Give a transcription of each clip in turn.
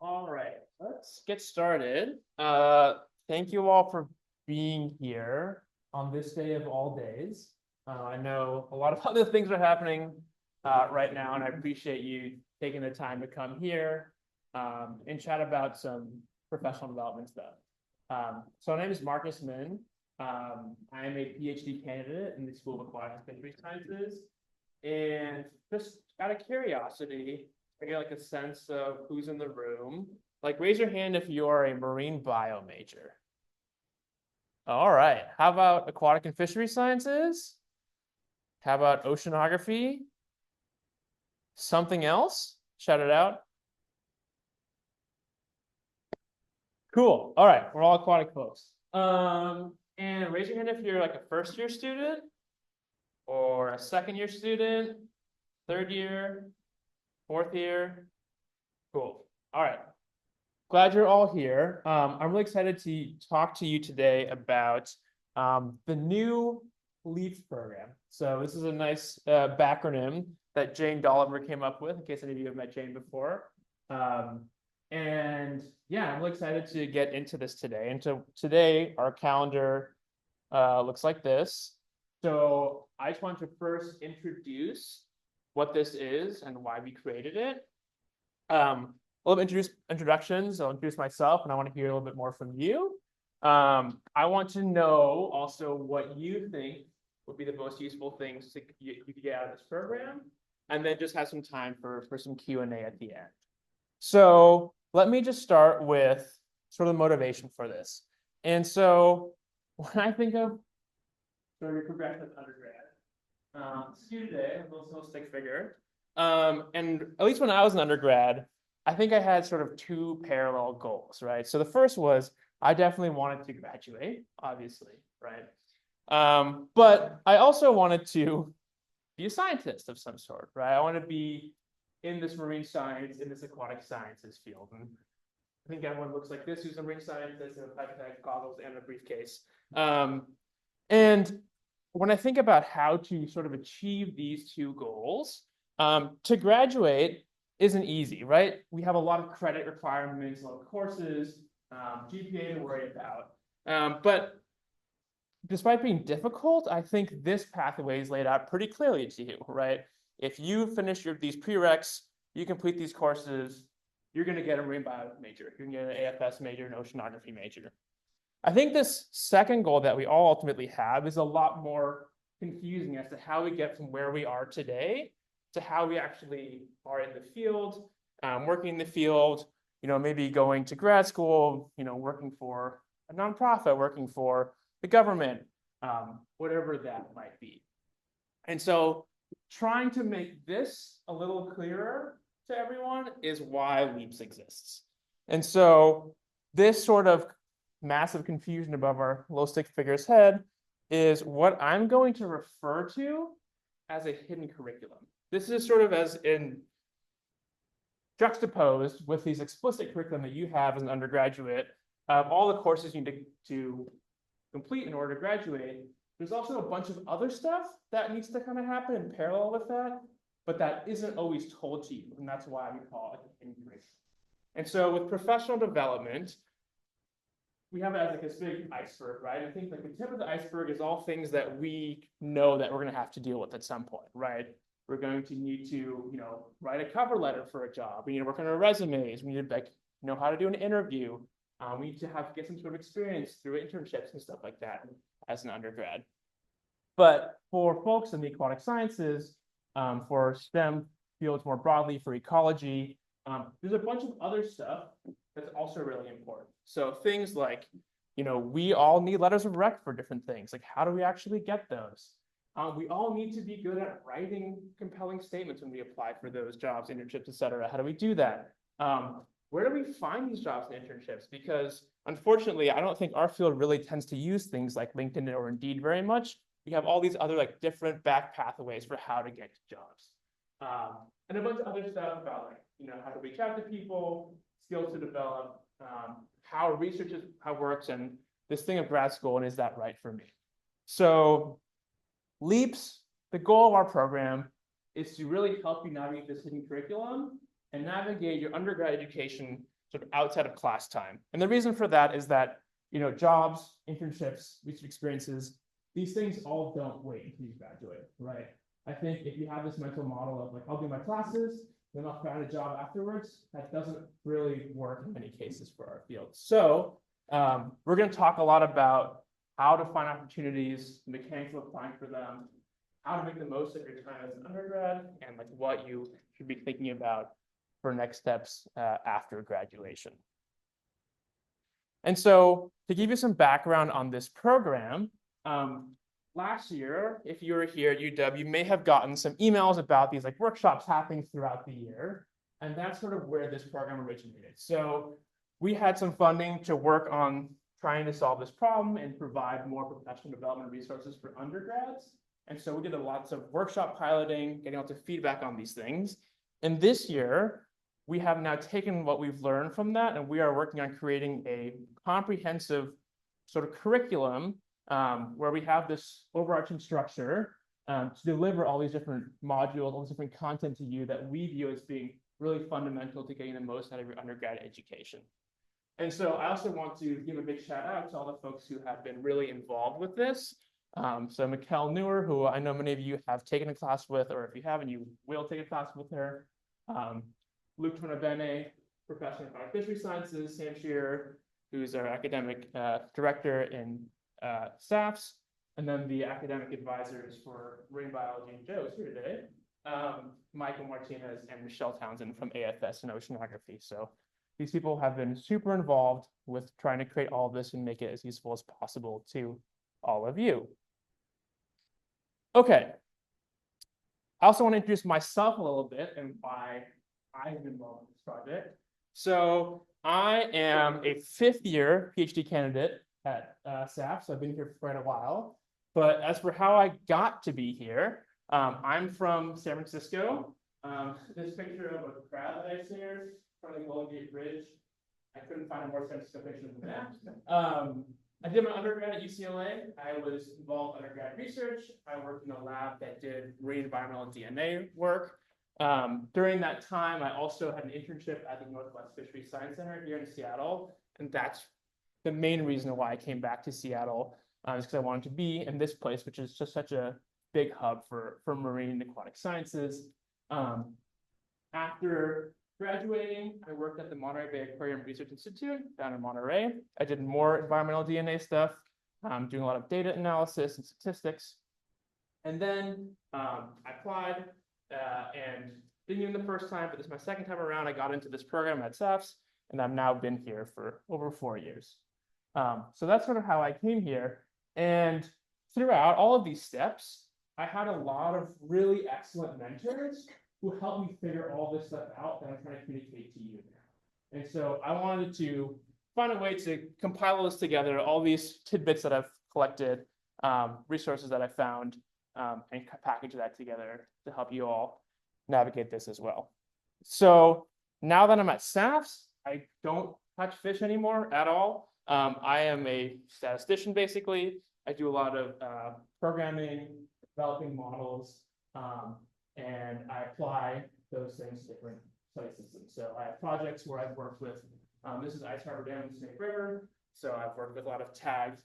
All right, let's get started. Thank you all for being here on this day of all days. I know a lot of other things are happening right now, and I appreciate you taking the time to come here and chat about some professional development stuff. So my name is Marcus Min. I am a PhD candidate in the School of Aquatic and Fisheries Sciences, and just out of curiosity, I get like a sense of who's in the room. Like, raise your hand if you're a marine bio major. All right. How about aquatic and fishery sciences? How about oceanography? Something else? Shout it out. Cool. All right. We're all aquatic folks. And raise your hand if you're like a first year student or a second year student, third year, fourth year. Cool. All right. Glad you're all here. I'm really excited to talk to you today about the new LEAPS program. So this is a nice backronym that Jane Dolliver came up with, in case any of you have met Jane before. And yeah, I'm really excited to get into this today. And so today, our calendar looks like this. So I just want to first introduce what this is and why we created it. A little bit introductions. I'll introduce myself, and I want to hear a little bit more from you. I want to know also what you think would be the most useful things you could get out of this program, and then just have some time for some Q&A at the end. So let me just start with sort of the motivation for this. And so when I think of sort of your progression as undergrad, see today, a little stick figure. And at least when I was an undergrad, I think I had sort of two parallel goals, right? So the first was I definitely wanted to graduate, obviously, right? But I also wanted to be a scientist of some sort, right? I want to be in this marine science, in this aquatic sciences field. And I think everyone looks like this who's a marine scientist in a pipe bag, goggles, and a briefcase. And when I think about how to sort of achieve these two goals, to graduate isn't easy, right? We have a lot of credit requirements, a lot of courses, GPA to worry about. But despite being difficult, I think this pathway is laid out pretty clearly to you, right? If you finish these prereqs, you complete these courses, you're going to get a marine bio major. You're going to get an AFS major, an oceanography major. I think this second goal that we all ultimately have is a lot more confusing as to how we get from where we are today to how we actually are in the field, working in the field, maybe going to grad school, working for a nonprofit, working for the government, whatever that might be. And so trying to make this a little clearer to everyone is why LEAPS exists. And so this sort of massive confusion above our low stick figure's head is what I'm going to refer to as a hidden curriculum. This is sort of as in juxtaposed with these explicit curriculum that you have as an undergraduate of all the courses you need to complete in order to graduate. There's also a bunch of other stuff that needs to kind of happen in parallel with that, but that isn't always told to you, and that's why we call it hidden curriculum. And so with professional development, we have it as like this big iceberg, right? I think like the tip of the iceberg is all things that we know that we're going to have to deal with at some point, right? We're going to need to, write a cover letter for a job. We need to work on our resumes. We need to know how to do an interview. We need to get some sort of experience through internships and stuff like that as an undergrad. But for folks in the aquatic sciences, for STEM fields more broadly, for ecology, there's a bunch of other stuff that's also really important. So things like, we all need letters of rec for different things. Like, how do we actually get those? We all need to be good at writing compelling statements when we apply for those jobs, internships, et cetera. How do we do that? Where do we find these jobs and internships? Because unfortunately, I don't think our field really tends to use things like LinkedIn or Indeed very much. We have all these other like different back pathways for how to get to jobs. And a bunch of other stuff about how to reach out to people, skills to develop, how research works, and this thing of grad school, and is that right for me? So LEAPS, the goal of our program is to really help you navigate this hidden curriculum and navigate your undergrad education sort of outside of class time. And the reason for that is that, jobs, internships, research experiences, these things all don't wait until you graduate, right? I think if you have this mental model of like, I'll do my classes, then I'll find a job afterwards, that doesn't really work in many cases for our field. So we're going to talk a lot about how to find opportunities, the mechanics of applying for them, how to make the most of your time as an undergrad, and like what you should be thinking about for next steps after graduation. And so to give you some background on this program, last year, if you were here at UW, you may have gotten some emails about these like workshops happening throughout the year. And that's sort of where this program originated. So we had some funding to work on trying to solve this problem and provide more professional development resources for undergrads. And so we did lots of workshop piloting, getting lots of feedback on these things. And this year, we have now taken what we've learned from that, and we are working on creating a comprehensive sort of curriculum where we have this overarching structure to deliver all these different modules, all this different content to you that we view as being really fundamental to getting the most out of your undergrad education. And so I also want to give a big shout out to all the folks who have been really involved with this. So Mikkel Newer, who I know many of you have taken a class with, or if you haven't, you will take a class with her. Luke Tornabene, professor of fishery sciences, Sam Shearer, who's our academic director in SAFs, and then the academic advisors for marine biology, and Joe is here today, Michael Martinez and Michelle Townsend from AFS and Oceanography. So these people have been super involved with trying to create all of this and make it as useful as possible to all of you. Okay. I also want to introduce myself a little bit and why I'm involved in this project. So I am a fifth-year PhD candidate at SAF, so I've been here for quite a while. But as for how I got to be here, I'm from San Francisco. This picture of a crab that I shared from the Golden Gate Bridge, I couldn't find a more San Francisco picture than that. I did my undergrad at UCLA. I was involved in undergrad research. I worked in a lab that did marine environmental DNA work. During that time, I also had an internship at the Northwest Fisheries Science Center here in Seattle. And that's the main reason why I came back to Seattle, is because I wanted to be in this place, which is just such a big hub for marine and aquatic sciences. After graduating, I worked at the Monterey Bay Aquarium Research Institute down in Monterey. I did more environmental DNA stuff, doing a lot of data analysis and statistics. And then I applied and didn't even the first time, but this is my second time around. I got into this program at SAFs, and I've now been here for over 4 years. So that's sort of how I came here. And throughout all of these steps, I had a lot of really excellent mentors who helped me figure all this stuff out that I'm trying to communicate to you now. And so I wanted to find a way to compile this together, all these tidbits that I've collected, resources that I found, and package that together to help you all navigate this as well. So now that I'm at SAFs, I don't touch fish anymore at all. I am a statistician, basically. I do a lot of programming, developing models, and I apply those things to different study systems. So I have projects where I've worked with, this is Ice Harbor Dam in Snake River. So I've worked with a lot of tagged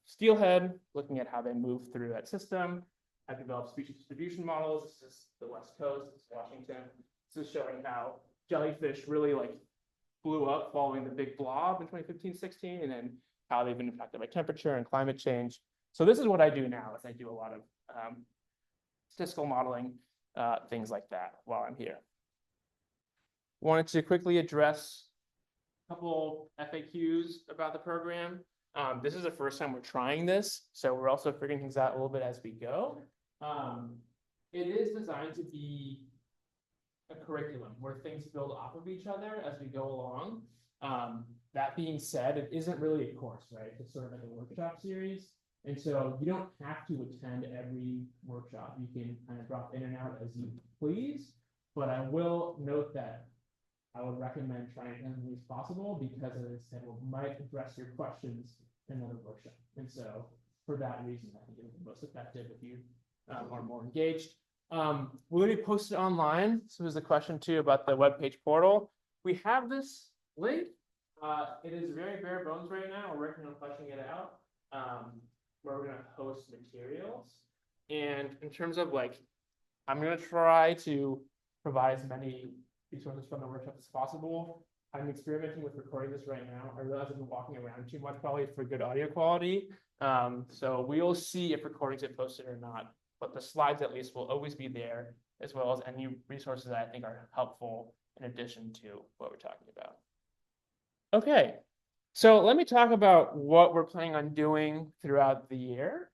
steelhead, looking at how they move through that system. I've developed species distribution models. This is the West Coast, this is Washington. This is showing how jellyfish really blew up following the big blob in 2015-16, and then how they've been impacted by temperature and climate change. So this is what I do now, is I do a lot of statistical modeling, things like that while I'm here. Wanted to quickly address a couple FAQs about the program. This is the first time we're trying this, so we're also figuring things out a little bit as we go. It is designed to be a curriculum where things build off of each other as we go along. That being said, it isn't really a course, right? It's sort of like a workshop series. And so you don't have to attend every workshop. You can kind of drop in and out as you please. But I will note that I would recommend trying as many as possible because, as I said, it might address your questions in another workshop. And so for that reason, I think it would be most effective if you are more engaged. Will it be posted online? So there's a question too about the webpage portal. We have this link. It is very bare bones right now. We're working on fleshing it out. Where we're going to host materials. And in terms of like, I'm going to try to provide as many resources from the workshop as possible. I'm experimenting with recording this right now. I realize I've been walking around too much probably for good audio quality. So we will see if recordings get posted or not, but the slides at least will always be there, as well as any resources that I think are helpful in addition to what we're talking about. Okay, so let me talk about what we're planning on doing throughout the year.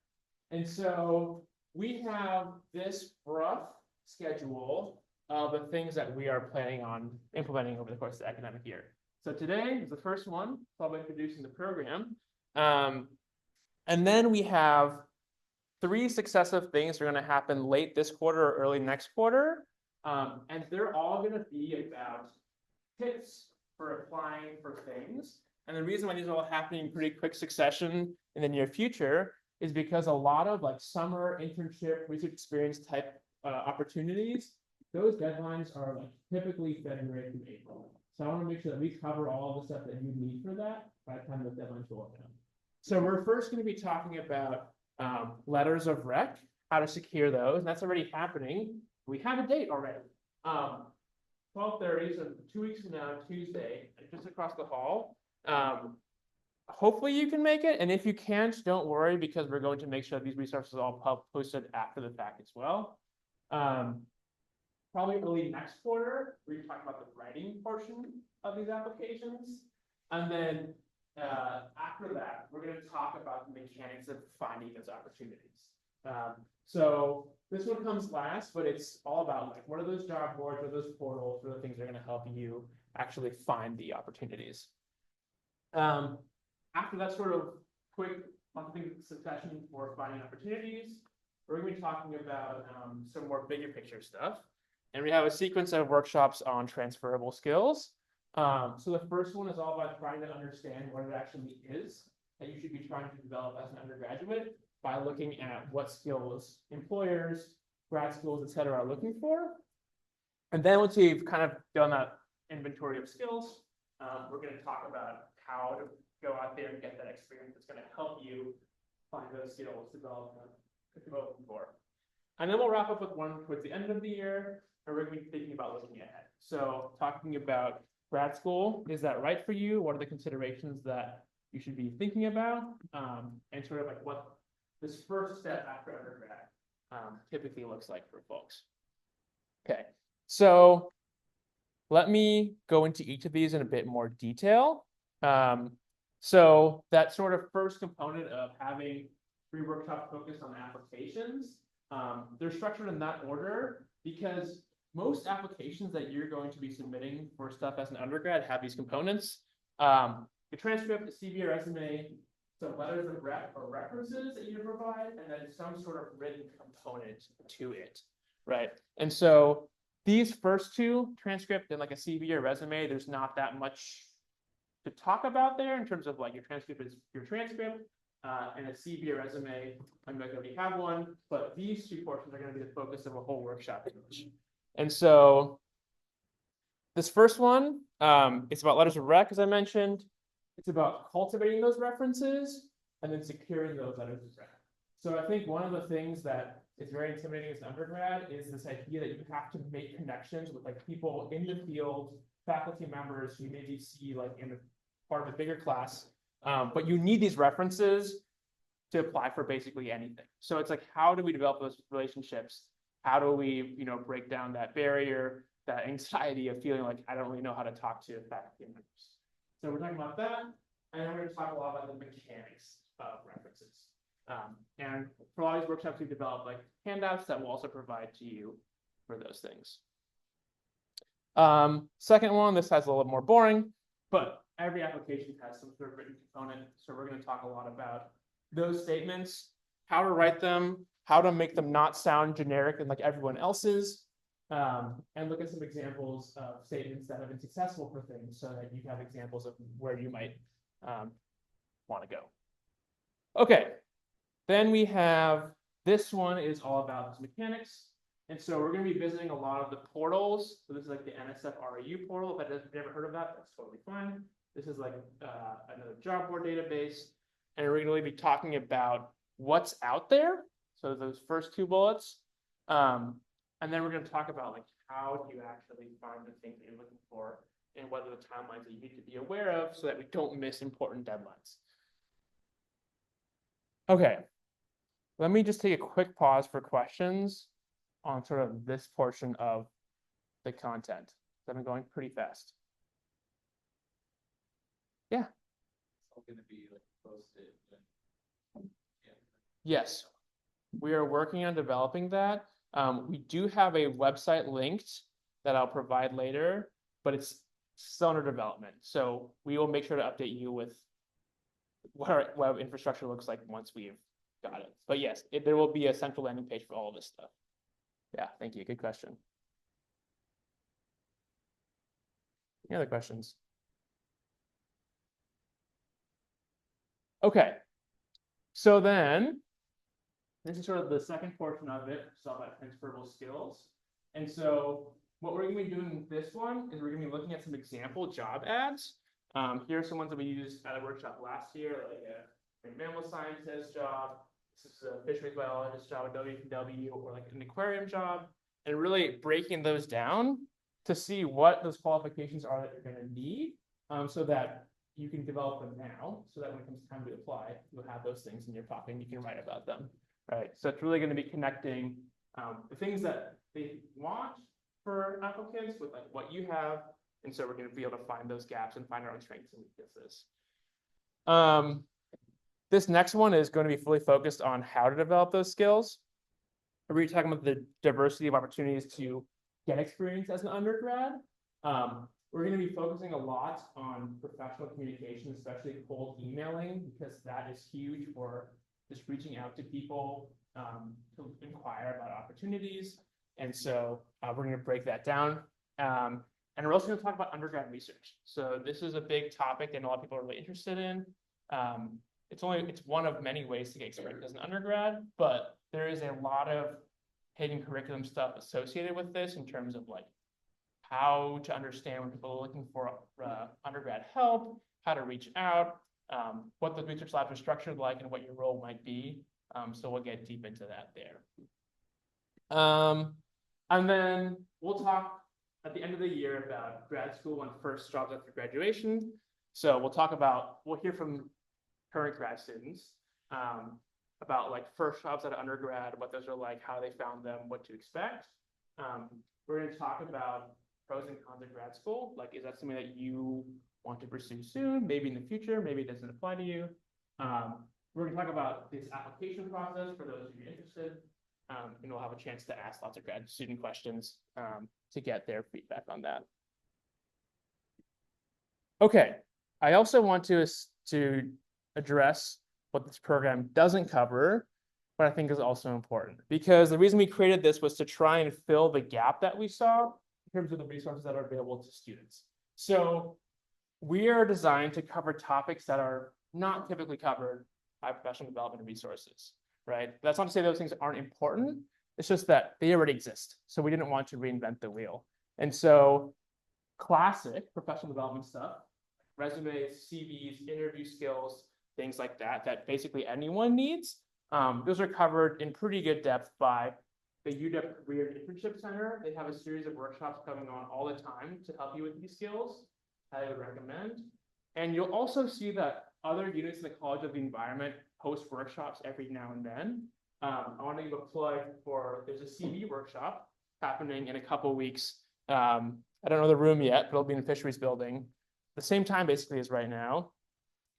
And so we have this rough schedule of the things that we are planning on implementing over the course of the academic year. So today is the first one, probably introducing the program. And then we have 3 successive things that are going to happen late this quarter or early next quarter. And they're all going to be about tips for applying for things. And the reason why these are all happening in pretty quick succession in the near future is because a lot of like summer internship, research experience type opportunities, those deadlines are like typically February through April. So I want to make sure that we cover all the stuff that you need for that by the time those deadlines roll down. So we're first going to be talking about letters of rec, how to secure those, and that's already happening. We have a date already. 12:30, so 2 weeks from now, Tuesday, just across the hall. Hopefully you can make it, and if you can't, don't worry, because we're going to make sure these resources are all posted after the fact as well. Probably early next quarter, we're going to talk about the writing portion of these applications, and then after that, we're going to talk about the mechanics of finding those opportunities. So this one comes last, but it's all about like, what are those job boards, what are those portals, what are the things that are going to help you actually find the opportunities. After that sort of quick monthly succession for finding opportunities, we're going to be talking about some more bigger picture stuff. And we have a sequence of workshops on transferable skills. So the first one is all about trying to understand what it actually is that you should be trying to develop as an undergraduate by looking at what skills employers, grad schools, et cetera, are looking for. And then once you've kind of done that inventory of skills, we're going to talk about how to go out there and get that experience that's going to help you find those skills, develop them for. And then we'll wrap up with one towards the end of the year, and we're going to be thinking about looking ahead. So talking about grad school, is that right for you? What are the considerations that you should be thinking about? And sort of like what this first step after undergrad typically looks like for folks. Okay, so let me go into each of these in a bit more detail. So that sort of first component of having 3 workshops focused on applications, they're structured in that order because most applications that you're going to be submitting for stuff as an undergrad have these components. The transcript, the CV, resume, some letters of rep or references that you provide, and then some sort of written component to it, right? And so these first 2, transcript and like a CV or resume, there's not that much to talk about there in terms of like your transcript is your transcript, and a CV or resume, I might already have one, but these 2 portions are going to be the focus of a whole workshop. And so this first one, it's about letters of rec, as I mentioned. It's about cultivating those references and then securing those letters of rec. So I think one of the things that is very intimidating as an undergrad is this idea that you have to make connections with like people in the field, faculty members who you maybe see like in a part of a bigger class, but you need these references to apply for basically anything. So it's like, how do we develop those relationships? How do we, break down that barrier, that anxiety of feeling like I don't really know how to talk to faculty members? So we're talking about that, and we're going to talk a lot about the mechanics of references. And for all these workshops, we've developed like handouts that we'll also provide to you for those things. Second one, this has a little more boring, but every application has some sort of written component. So we're going to talk a lot about those statements, how to write them, how to make them not sound generic and like everyone else's, and look at some examples of statements that have been successful for things so that you have examples of where you might want to go. Okay, then we have, this one is all about mechanics. And so we're going to be visiting a lot of the portals. So this is like the NSF REU portal. If I've never heard of that, that's totally fine. This is like another job board database. And we're going to be talking about what's out there. So those first two bullets. And then we're going to talk about like how do you actually find the things that you're looking for and what are the timelines that you need to be aware of so that we don't miss important deadlines. Okay, let me just take a quick pause for questions on sort of this portion of the content. I've been going pretty fast. Yeah. It's all going to be like posted. Yeah. Yes, we are working on developing that. We do have a website linked that I'll provide later, but it's still under development. So we will make sure to update you with what our web infrastructure looks like once we've got it. But yes, there will be a central landing page for all of this stuff. Yeah, thank you. Good question. Any other questions? Okay. So then, this is sort of the second portion of it, it's all about transferable skills. And so what we're going to be doing with this one is we're going to be looking at some example job ads. Here are some ones that we used at a workshop last year, like a mammal scientist job. This is a fisheries biologist job at WFW, or like an aquarium job, and really breaking those down to see what those qualifications are that you're going to need, so that you can develop them now, so that when it comes time to apply, you'll have those things in your pocket and you can write about them. Right. So it's really going to be connecting the things that they want for applicants with like what you have. And so we're going to be able to find those gaps and find our own strengths and weaknesses. This next one is going to be fully focused on how to develop those skills. We're really talking about the diversity of opportunities to get experience as an undergrad. We're going to be focusing a lot on professional communication, especially cold emailing, because that is huge for just reaching out to people to inquire about opportunities. And so we're going to break that down. And we're also going to talk about undergrad research. So this is a big topic that a lot of people are really interested in. It's one of many ways to get experience as an undergrad, but there is a lot of hidden curriculum stuff associated with this in terms of like how to understand when people are looking for undergrad help, how to reach out, what the research labs are structured like, and what your role might be. So we'll get deep into that there. And then we'll talk at the end of the year about grad school and first jobs after graduation. So we'll hear from current grad students about like first jobs at undergrad, what those are like, how they found them, what to expect. We're going to talk about pros and cons of grad school. Like, is that something that you want to pursue soon, maybe in the future, maybe it doesn't apply to you? We're going to talk about this application process for those of you interested, and we'll have a chance to ask lots of grad student questions to get their feedback on that. Okay, I also want to address what this program doesn't cover, but I think is also important, because the reason we created this was to try and fill the gap that we saw in terms of the resources that are available to students. So we are designed to cover topics that are not typically covered by professional development resources, right? That's not to say those things aren't important. It's just that they already exist. So we didn't want to reinvent the wheel. And so classic professional development stuff, resumes, CVs, interview skills, things like that, that basically anyone needs. Those are covered in pretty good depth by the UW Career Internship Center. They have a series of workshops coming on all the time to help you with these skills. I would recommend. And you'll also see that other units in the College of the Environment host workshops every now and then. I want to give a plug for, there's a CV workshop happening in a couple weeks. I don't know the room yet, but it'll be in the Fisheries Building. The same time basically as right now.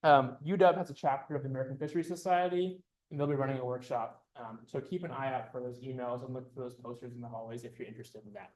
UW has a chapter of the American Fisheries Society, and they'll be running a workshop. So keep an eye out for those emails and look for those posters in the hallways if you're interested in that.